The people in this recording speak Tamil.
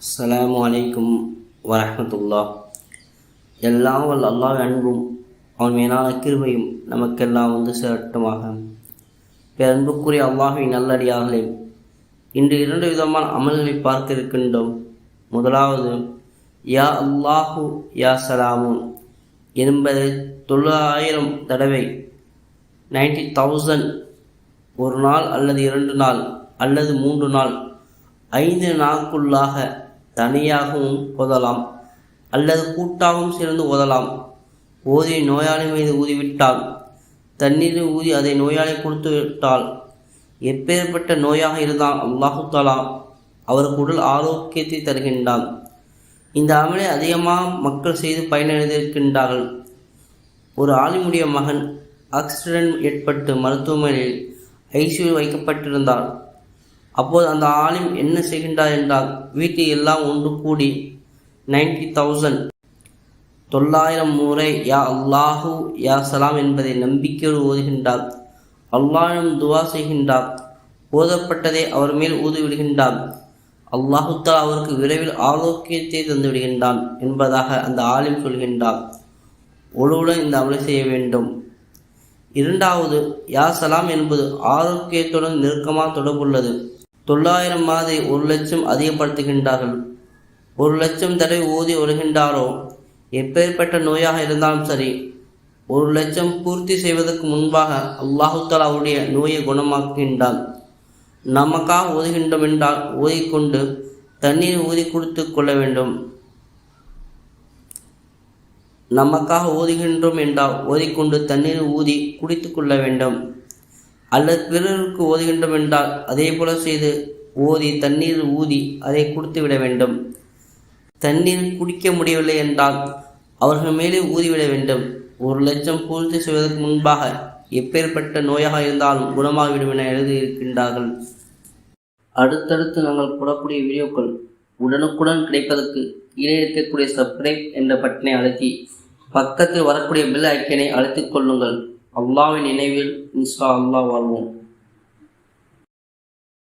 அஸ்ஸலாமு அலைக்கும் வரஹ்மத்துல்லாஹ். எல்லாம் வல்ல அல்லாஹ் அன்பும் அவன் மேலான கிருபையும் நமக்கெல்லாம் வந்து சேரட்டுமாக. பேரன்புக்குரிய அல்லாஹ்வின் நல்லடியார்களே, இன்று 2 விதமான அமல்களை பார்க்க இருக்கின்றோம். முதலாவது யா அல்லாஹு யா சலாமு என்பது 900 தடவை 90,000 ஒரு நாள் அல்லது 2 நாள் அல்லது 3 நாள் 5 நாளுக்குள்ளாக தனியாகவும் ஓதலாம் அல்லது கூட்டாகவும் சேர்ந்து ஓதலாம். ஓதி நோயாளி மீது ஊதிவிட்டால், தண்ணீரை ஊதி அதை நோயாளி கொடுத்து விட்டால், எப்பேற்பட்ட நோயாக இருந்தால் அல்லாஹு தஆலா அவருக்கு உடல் ஆரோக்கியத்தை தருகின்றான். இந்த அமலை அதிகமாக மக்கள் செய்து பயனடைந்திருக்கின்றார்கள். ஒரு ஆலிமுடைய மகன் ஆக்சிடென்ட் ஏற்பட்டு மருத்துவமனையில் ஐசியூவில் வைக்கப்பட்டிருந்தார். அப்போது அந்த ஆலிம் என்ன செய்கின்றார் என்றால், வீட்டில் எல்லாம் ஒன்று கூடி 90,000 முறை யா அல்லாஹு யா சலாம் என்பதை நம்பிக்கையோடு ஓதுகின்றார். அல்லாஹ்விடம் துவா செய்கின்றார். ஓதப்பட்டதை அவர் மேல் ஊதிவிடுகின்றார். அல்லாஹு தஆலா அவருக்கு விரைவில் ஆரோக்கியத்தை தந்துவிடுகின்றான் என்பதாக அந்த ஆலிம் சொல்கின்றார். ஒழுவுடன் இந்த அமலை செய்ய வேண்டும். இரண்டாவது யா சலாம் என்பது ஆரோக்கியத்துடன் நெருக்கமாக தொடர்புள்ளது. 900 மாதிரி 1,00,000 அதிகப்படுத்துகின்றார்கள். 1,00,000 தடவை ஓதி வருகின்றாரோ, எப்பேற்பட்ட நோயாக இருந்தாலும் சரி, 1,00,000 பூர்த்தி செய்வதற்கு முன்பாக அல்லாஹு தஆலா அவருடைய நோயை குணமாக்குகின்றான். நமக்காக ஓதுகின்றோம் என்றால் ஓதிக்கொண்டு தண்ணீர் ஊதி குடித்து கொள்ள வேண்டும். நமக்காக ஓதுகின்றோம் என்றால் ஓதிக்கொண்டு தண்ணீர் ஊதி குடித்து கொள்ள வேண்டும். அல்லது பிறருக்கு ஓதுகின்றோம் என்றால் அதே போல செய்து ஓதி தண்ணீர் ஊதி அதை குடித்து விட வேண்டும். தண்ணீர் குடிக்க முடியவில்லை என்றால் அவர்கள் மேலே ஊதிவிட வேண்டும். 1,00,000 பூர்த்தி செய்வதற்கு முன்பாக எப்பேற்பட்ட நோயாக இருந்தாலும் குணமாகிவிடும் என எழுதியிருக்கின்றார்கள். அடுத்தடுத்து நாங்கள் போடக்கூடிய வீடியோக்கள் உடனுக்குடன் கிடைப்பதற்கு கீழே இருக்கக்கூடிய சப்ஸ்கிரைப் என்ற பட்டனை அழுத்தி பக்கத்தில் வரக்கூடிய பெல் ஐக்கனை அழுத்திக் கொள்ளுங்கள். அல்லாஹ்வின் நினைவில் இன்ஷா அல்லாஹ் வாழ்வோம்.